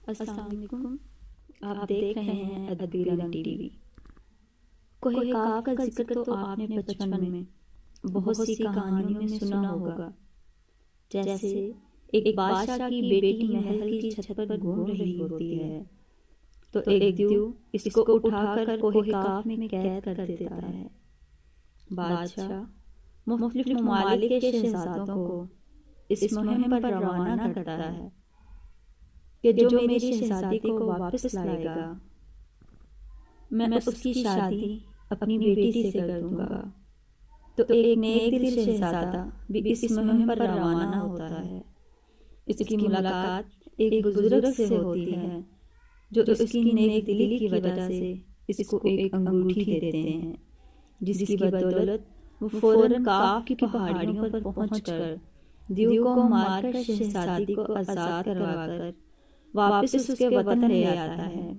السلام علیکم۔ آپ دیکھ رہے ہیں ادبی رنگ ٹی وی۔ کوہ قاف کا ذکر تو آپ نے بچپن میں بہت سی کہانیوں میں سنا ہوگا، جیسے ایک بادشاہ کی بیٹی محل کی چھت پر گھوم رہی ہوتی ہے تو ایک دیو اس کو اٹھا کر کوہ قاف میں قید کر دیتا ہے۔ بادشاہ مختلف ممالک کے شہزادوں کو اس مہم پر روانہ کرتا ہے کہ جو میری شہزادی کو واپس لائے گا میں اس کی شادی اپنی بیٹی سے کر دوں گا۔ تو ایک نیک دل شہزادہ بھی اس مہم پر روانہ ہوتا ہے۔ اس کی ملاقات ایک بزرگ سے ہوتی ہے جو اس کی نیک دلی کی وجہ سے اس کو ایک انگوٹھی دیتے ہیں، جس کی بدولت وہ فوراً قاف کی پہاڑیوں پر پہنچ کر دیو کو مار کر شہزادی کو آزاد کروا کر واپس اس کے وطن لے آتا ہے۔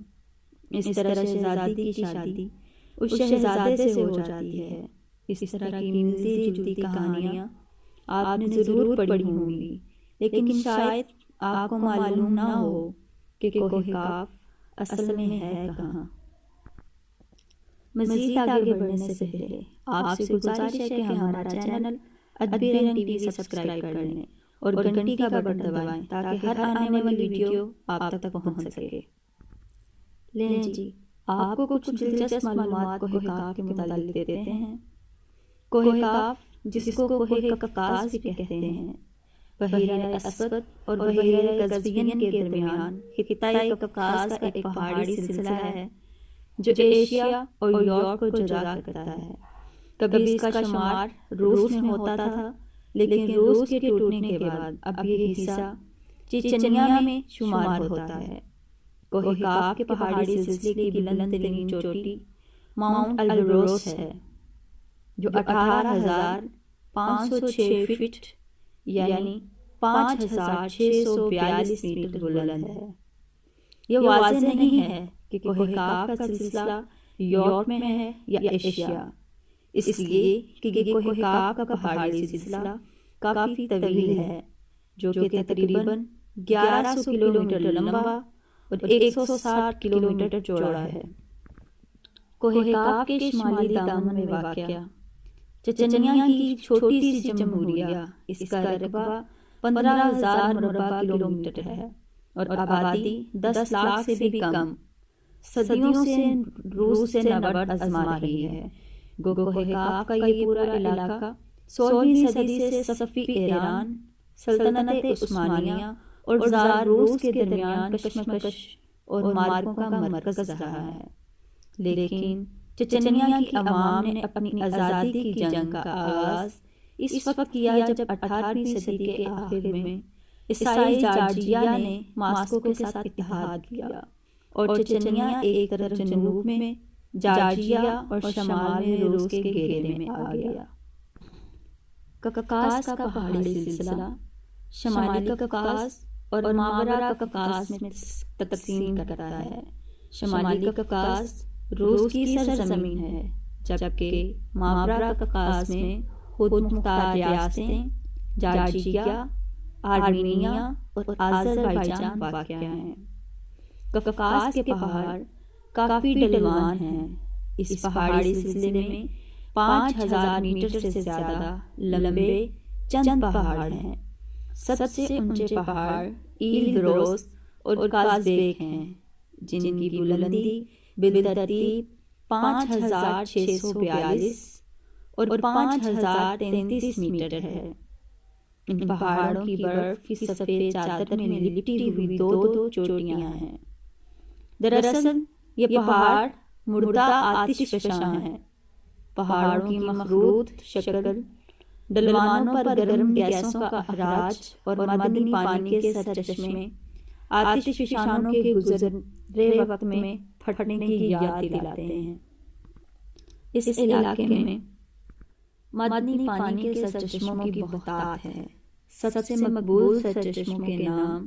اس طرح شہزادی کی شادی اس شہزادے سے ہو جاتی ہے۔ اس طرح کی ملتی جلتی کہانیاں آپ نے ضرور پڑھی ہوں گی، لیکن شاید آپ کو معلوم نہ ہو کہ کوہ قاف اصل میں ہے کہاں۔ مزید آگے بڑھنے سے پہلے آپ سے گزارش ہے کہ ہمارا چینل ادبی رنگ ٹی وی سبسکرائب کر لیں اور گھنٹی کا بٹن دبائیں تاکہ ہر آنے والی ویڈیو آپ تک پہنچ سکے۔ لیں جی، آپ کو کچھ دلچسپ معلومات کوہ قاف کے متعلق دیتے ہیں۔ کوہ قاف، جس کو کوہ قفقاز بھی کہتے ہیں، بحیرہ اسود اور بحیرہ کسپین کے درمیان خطۂ قفقاز کا ایک پہاڑی سلسلہ ہے جو ایشیا اور یورپ کو جدا کرتا ہے۔ کبھی اس کا شمار روس میں ہوتا تھا، لیکن روس کے ٹوٹنے کے بعد اب یہ حصہ چچنیا میں شمار ہوتا ہے۔ کوہ قاف کے پہاڑی سلسلے کی بلند ترین چوٹی ماؤنٹ البروس ہے، جو 18,506 فٹ یعنی 5,642 میٹر بلند ہے۔ یہ واضح نہیں ہے کہ کوہ قاف کا سلسلہ یورپ میں ہے یا ایشیا، اس لیے کہ کوہ قاف کا پہاڑی سلسلہ کافی طویل ہے، جو کہ تقریباً 1100 کلومیٹر لمبا اور 160 کلومیٹر چوڑا ہے۔ کوہ قاف کے شمالی دامن میں واقع چچنیا کی چھوٹی سی جمہوریہ، اس کا رقبہ 15,000 مربع کلومیٹر ہے اور آبادی 10 لاکھ سے بھی کم، صدیوں سے روس سے نبرد آزما رہی ہے۔ کوہ قاف کا یہ پورا علاقہ 16ویں صدی سے صفوی ایران، سلطنت عثمانیہ اور زار روس کے درمیان کشمکش اور مارکوں کا مرکز رہا ہے، لیکن چچنیا کی عوام نے اپنی آزادی کی جنگ کا آغاز اس وقت کیا جب 18ویں صدی کے آخر میں عیسائی جارجیا نے ماسکو کے ساتھ اتحاد کیا اور چچنیا ایک طرف جنوب میں جارجیا اور شمال میں روس کے گھیرے میں آ گیا۔ قفقاز کا پہاڑی سلسلہ شمالی قفقاز اور ماورا قفقاز میں تقسیم کرتا ہے۔ شمالی قفقاز روس کی سرزمین ہے، جبکہ ماورا قفقاز میں خود مختار ریاستیں جارجیا، آرمینیا اور آذربائیجان واقع ہیں۔ قفقاز کے پہاڑ کافی ڈھلوان ہیں۔ اس پہاڑی سلسلے میں 5,000 میٹر سے زیادہ لمبے چند پہاڑ ہیں۔ سب سے اونچے پہاڑ ایلبروس اور کازبیک ہیں، جن کی بلندی بالترتیب 5,642 اور 5,033 میٹر ہے۔ ان پہاڑوں کی برف کی سفید چادر میں لپٹی ہوئی دو چوٹیاں ہیں۔ دراصل یہ پہاڑ مردہ آتش فشاں ہیں۔ پہاڑوں کی مخروط شکل ڈھلوانوں پر گرم گیسوں کا اخراج اور معدنی پانی کے سرچشمے آتش فشانوں کے گزرے وقت میں پھٹنے کی یاد دلاتے ہیں۔ اس علاقے میں معدنی پانی کے سرچشموں کی بہتات ہے۔ سب سے مقبول سرچشموں کے نام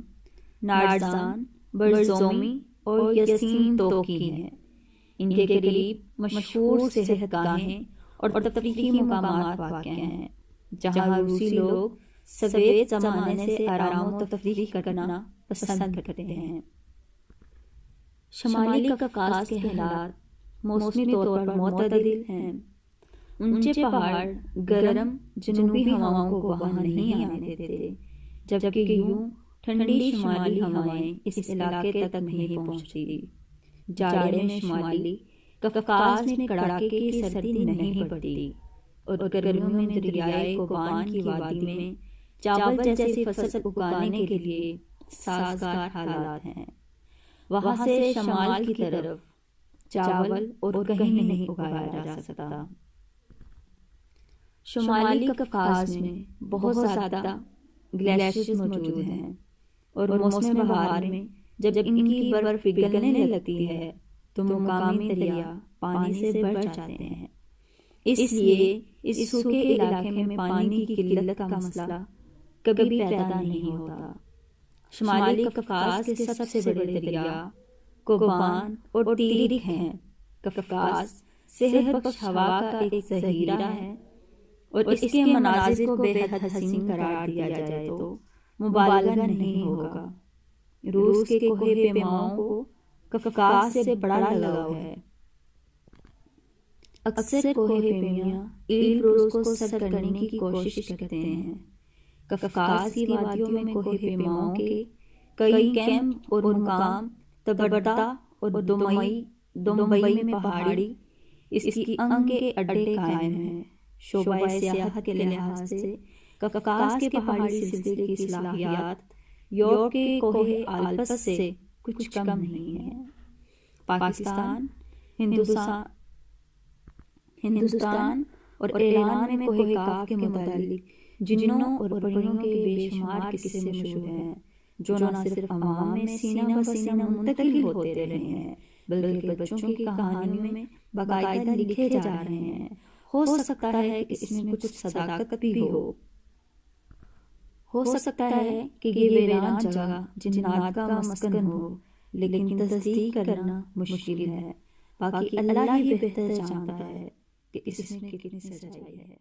نارزان، برزومی اور یاسین توکی ہیں۔ ان کے قریب مشہور صحت گاہیں اور تفریحی مقامات واقع ہیں، جہاں روسی لوگ سویت زمانے سے آرام و تفریح کرنا پسند کرتے ہیں۔ شمالی قفقاز کے حالات موسمی طور پر معتدل ہیں۔ اونچے پہاڑ گرم جنوبی ہواؤں کو وہاں نہیں آنے دیتے، جبکہ یوں ٹھنڈی شمالی ہوائیں اس علاقے تک نہیں پہنچتی۔ جاڑے میں شمالی قفقاز میں کڑاکے کی سردی نہیں پڑتی، اور گرمیوں میں دریائے کوبان کی وادی میں چاول جیسی فصل اگانے کے لیے سازگار حالات ہیں۔ وہاں سے شمال کی طرف چاول اور کہیں نہیں اگایا جا سکتا۔ شمالی قفقاز میں بہت زیادہ گلیشیئرز موجود ہیں، اور موسم بہار میں جب ان کی برف پگھلنے لگتی ہے تو مقامی دریا پانی سے بھر جاتے ہیں۔ اس لیے اس سوکھے علاقے میں پانی کی قلت کا مسئلہ کبھی پیدا نہیں ہوتا۔ شمالی قفقاز کے سب سے بڑے دریا کوبان اور تیریک ہیں۔ قفقاز صحت بخش ہوا کا ایک ذخیرہ ہے، اور اس کے مناظر کو بے حد حسین قرار دیا جائے تو مبالغہ نہیں ہوگا۔ روس کے کوہ پیماؤں کو قفقاز سے بڑا لگاؤ ہے۔ اکثر کوہ پیمیاں ایلبروز کو سر کرنے کی کوشش کرتے ہیں۔ قفقاز کی وادیوں میں کوہ پیماؤں کے کئی کیمپ اور مقام تبردہ اور دومبئی میں پہاڑی اس کی انگ کے اڈے قائم ہیں۔ شعبہ سیاحت کے لحاظ سے قفقاز کے پہاڑی سلسلے کی صلاحیات یورپ کے کوہ آلپس سے کچھ کم نہیں ہے۔ پاکستان، ہندوستان اور ایران میں کوہ کاف کے متعلق جنوں اور پریوں کے بے شمار قصے مشہور ہیں، جو نہ صرف عوام میں سینہ بہ سینہ منتقل ہوتے رہے ہیں بلکہ بچوں کی کہانیوں میں باقاعدہ لکھے جا رہے ہیں۔ ہو سکتا ہے کہ اس میں کچھ صداقت بھی ہو سکتا ہے کہ یہ ویران جگہ جنات کا مسکن ہو، لیکن تصدیق کرنا مشکل ہے۔ باقی اللہ ہی بہتر جانتا ہے کہ اس میں کتنی سچائی ہے۔